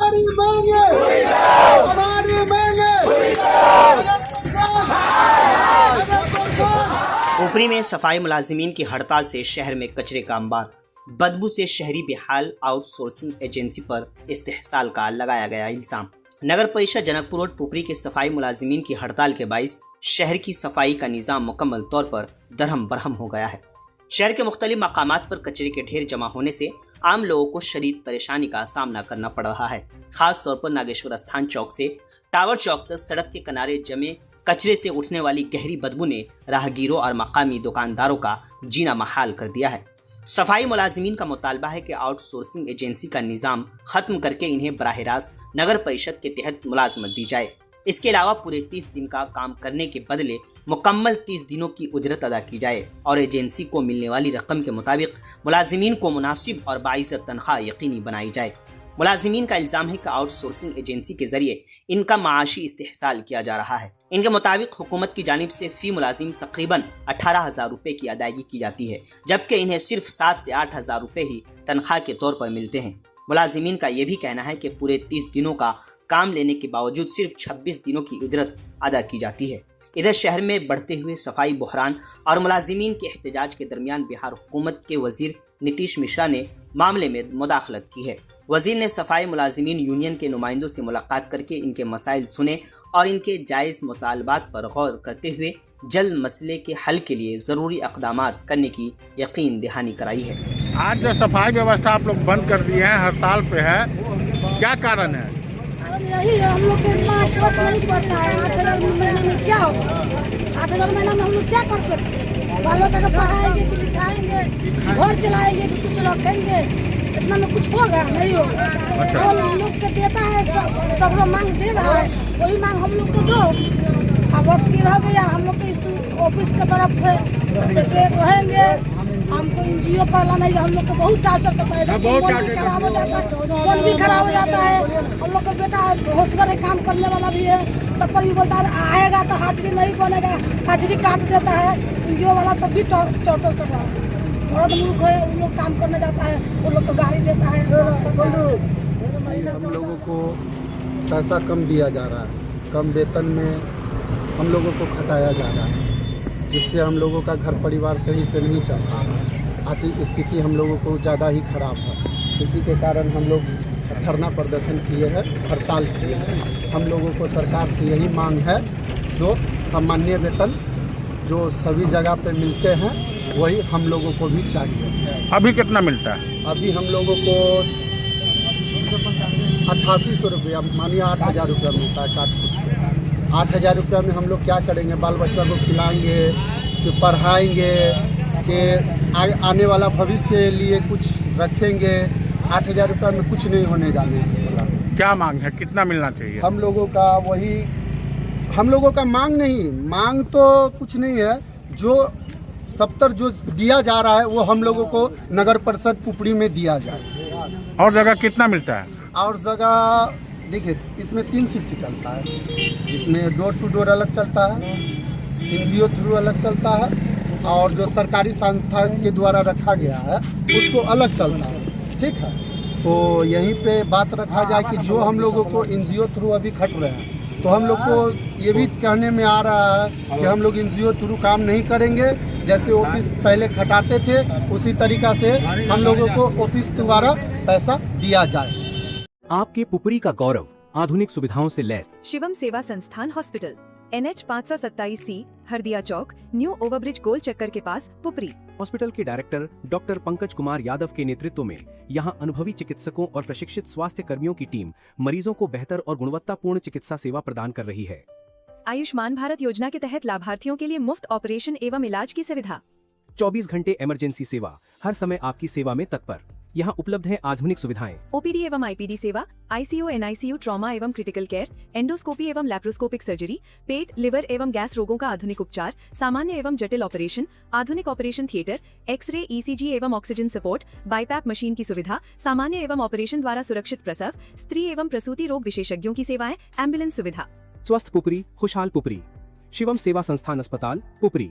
हमारी मांगे हमारी मांगे। ऊपरी में सफाई मुलाजिमीन की हड़ताल से शहर में कचरे का अंबार, बदबू से शहरी बेहाल, आउटसोर्सिंग एजेंसी पर इस्तेहसाल का लगाया गया इल्जाम। नगर परिषद जनकपुर रोड पुपरी के सफाई मुलाजिमीन की हड़ताल के बाइस शहर की सफाई का निजाम मुकम्मल तौर पर दरहम बरहम हो गया है। शहर के मुख्तलिफ मकामात पर कचरे के ढेर जमा होने से आम लोगों को शदीद परेशानी का सामना करना पड़ रहा है। खास तौर पर नागेश्वर स्थान चौक से टावर चौक तक सड़क के किनारे जमे कचरे से उठने वाली गहरी बदबू ने राहगीरों और मकामी दुकानदारों का जीना महाल कर दिया है। सफाई मुलाजिमीन का मुतालबा है कि आउटसोर्सिंग एजेंसी का निज़ाम खत्म करके इन्हें बराह रास्त नगर परिषद के तहत मुलाजमत दी जाए। इसके अलावा पूरे 30 दिन का काम करने के बदले मुकम्मल 30 दिनों की उजरत अदा की जाए और एजेंसी को मिलने वाली रकम के मुताबिक मुलाजिमीन को मुनासिब और बाइज़्ज़त तनख्वाह यकीनी बनाई जाए। मुलाजिमीन का इल्जाम है कि आउटसोर्सिंग एजेंसी के जरिए इनका माशी इस्तेहसाल किया जा रहा है। इनके मुताबिक हुकूमत की जानिब से फी मुलाजिम तकरीबन 18,000 रुपए की अदायगी की जाती है, जबकि इन्हें सिर्फ 7 से 8,000 रुपए ही तनख्वाह के तौर पर मिलते हैं। मुलाजिमीन का यह भी कहना है कि पूरे 30 दिनों का काम लेने के बावजूद सिर्फ 26 दिनों की उजरत अदा की जाती है। इधर शहर में बढ़ते हुए सफाई बहरान और मुलाजिमीन के एहतजाज के दरमियान बिहार हुकूमत के वजीर नीतीश मिश्रा ने मामले में मुदाखलत की है। वजीर ने सफाई मुलाजिमीन यूनियन के नुमाइंदों से मुलाकात करके इनके मसाइल सुने और इनके जायज़ मुतालबात पर गौर करते हुए जल्द मसले के हल के लिए ज़रूरी इक़दामात करने की यकीन दहानी कराई है। आज जो सफाई व्यवस्था आप लोग बंद कर दिए हैं, हड़ताल पे है, क्या कारण है? यही है, हम लोग के इतना पोस्ट नहीं पड़ता है। 8,000 महीने में क्या होगा? 8,000 महीना में हम लोग क्या कर सकते हैं? बाल बच्चा को पढ़ाएंगे कि लिखाएंगे, घर चलाएंगे कि कुछ रखेंगे? इतना में कुछ होगा? नहीं होगा। अच्छा। जो लोग के देता है सब मांग दे रहा है, वही मांग हम लोग को दो। अब वक्त की रह गया, हम लोग के ऑफिस की तरफ से जैसे रहेंगे, हमको NGO पर लाना है, हम लोग को बहुत टार्चर करता है। फोन भी खराब हो जाता है, फोन भी खराब हो जाता है। हम लोग का बेटा होशगर है, काम करने वाला भी है, तब पर भी बोलता है आएगा तो हाजिरी नहीं बनेगा, हाजिरी काट देता है। NGO वाला सब भी टॉर्चर कर रहा है। मर्द मुल्क है, उन लोग काम करने जाता है, उन लोग को गाड़ी देता है। हम लोगों को पैसा कम दिया जा रहा है, कम वेतन में हम लोगों को खटाया जा रहा है, जिससे हम लोगों का घर परिवार सही से नहीं चल रहा है। आर्थिक स्थिति हम लोगों को ज़्यादा ही खराब है। इसी के कारण हम लोग धरना प्रदर्शन किए हैं, हड़ताल किए हैं। हम लोगों को सरकार से यही मांग है, जो सामान्य वेतन जो सभी जगह पे मिलते हैं वही हम लोगों को भी चाहिए। अभी कितना मिलता है? अभी हम लोगों को 8800 रुपया, मानिए 8,000 रुपया मिलता है काट कुछ के। 8,000 रुपया में हम लोग क्या करेंगे? बाल बच्चा को खिलाएंगे कि पढ़ाएंगे कि आने वाला भविष्य के लिए कुछ रखेंगे? 8,000 रुपया में कुछ नहीं होने जाने वाला। क्या मांग है, कितना मिलना चाहिए? हम लोगों का वही, हम लोगों का मांग नहीं, मांग तो कुछ नहीं है। जो 70 जो दिया जा रहा है वो हम लोगों को नगर परिषद पुपरी में दिया जाए। और जगह कितना मिलता है? और जगह देखिए, इसमें 3 शिफ्ट चलता है। इसमें डोर टू डोर अलग चलता है, NGO थ्रू अलग चलता है, और जो सरकारी संस्था के द्वारा रखा गया है उसको अलग चलता है। ठीक है, तो यहीं पे बात रखा जाए कि जो हम लोगों को NGO थ्रू अभी खट रहे हैं, तो हम लोग को ये भी कहने में आ रहा है कि हम लोग NGO थ्रू काम नहीं करेंगे। जैसे ऑफिस पहले खटाते थे उसी तरीका से हम लोगों को ऑफिस द्वारा पैसा दिया जाए। आपके पुपरी का गौरव, आधुनिक सुविधाओं से लैस शिवम सेवा संस्थान हॉस्पिटल, NH 527C, हरदिया चौक, न्यू ओवरब्रिज गोल चक्कर के पास, पुपरी। हॉस्पिटल के डायरेक्टर डॉक्टर पंकज कुमार यादव के नेतृत्व में यहां अनुभवी चिकित्सकों और प्रशिक्षित स्वास्थ्य कर्मियों की टीम मरीजों को बेहतर और गुणवत्तापूर्ण चिकित्सा सेवा प्रदान कर रही है। आयुष्मान भारत योजना के तहत लाभार्थियों के लिए मुफ्त ऑपरेशन एवं इलाज की सुविधा। 24 घंटे इमरजेंसी सेवा, हर समय आपकी सेवा में तत्पर। यहाँ उपलब्ध है आधुनिक सुविधाएं। OPD एवं IPD सेवा, ICU NICU ट्रॉमा एवं क्रिटिकल केयर, एंडोस्कोपी एवं लैप्रोस्कोपिक सर्जरी, पेट, लिवर एवं गैस रोगों का आधुनिक उपचार, सामान्य एवं जटिल ऑपरेशन, आधुनिक ऑपरेशन थिएटर, एक्सरे, ECG एवं ऑक्सीजन सपोर्ट, बाईपैप मशीन की सुविधा, सामान्य एवं ऑपरेशन द्वारा सुरक्षित प्रसव, स्त्री एवं प्रसूति रोग विशेषज्ञों की सेवाएं, एम्बुलेंस सुविधा। स्वस्थ पुपरी, खुशहाल पुपरी। शिवम सेवा संस्थान अस्पताल, पुपरी।